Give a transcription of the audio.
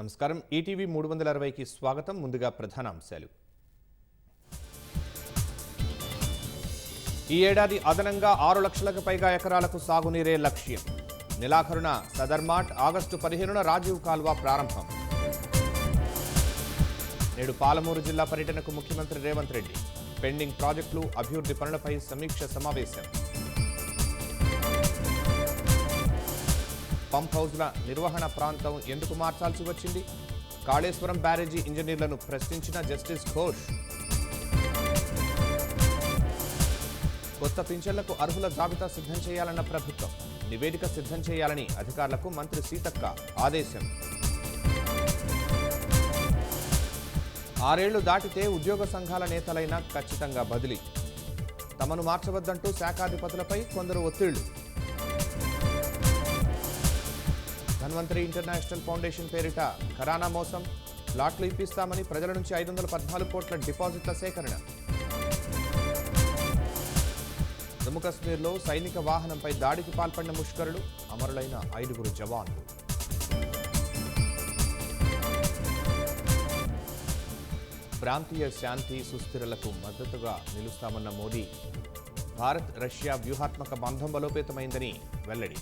నమస్కారం. ఈటీవీ 360కి స్వాగతం. ముందుగా ప్రధానాంశాలు. ఈ ఏడాది అదనంగా 6 లక్షలకు పైగా ఎకరాలకు సాగునీరే లక్ష్యం. నెలాఖరున సదర్మాట్, ఆగస్టు 15న రాజీవ్ కాల్వ ప్రారంభం. నేడు పాలమూరు జిల్లా పర్యటనకు ముఖ్యమంత్రి రేవంత్ రెడ్డి. పెండింగ్ ప్రాజెక్టులు, అభివృద్ధి పనులపై సమీక్ష సమావేశం. పంప్ హౌజ్ల నిర్వహణ ప్రాంతం ఎందుకు మార్చాల్సి వచ్చింది? కాళేశ్వరం బ్యారేజీ ఇంజనీర్లను ప్రశ్నించిన జస్టిస్ ఘోష్. కొత్త పింఛన్లకు అర్హుల జాబితా సిద్ధం చేయాలన్న ప్రభుత్వం. నివేదిక సిద్ధం చేయాలని అధికారులకు మంత్రి సీతక్క ఆదేశం. 6 ఏళ్లు దాటితే ఉద్యోగ సంఘాల నేతలైనా ఖచ్చితంగా బదిలీ. తమను మార్చవద్దంటూ శాఖాధిపతులపై కొందరు ఒత్తిళ్లు. ధన్వంతరి ఇంటర్నేషనల్ ఫౌండేషన్ పేరిట ఖరానా మోసం. ప్లాట్లు ఇప్పిస్తామని ప్రజల నుంచి 514 కోట్ల డిపాజిట్ల సేకరణ. జమ్మూ కశ్మీర్లో సైనిక వాహనంపై దాడికి పాల్పడిన ముష్కరులు. అమరులైన 5 జవాన్లు. ప్రాంతీయ శాంతి సుస్థిరలకు మద్దతుగా నిలుస్తామన్న మోదీ. భారత్ రష్యా వ్యూహాత్మక బంధం బలోపేతమైందని వెల్లడి.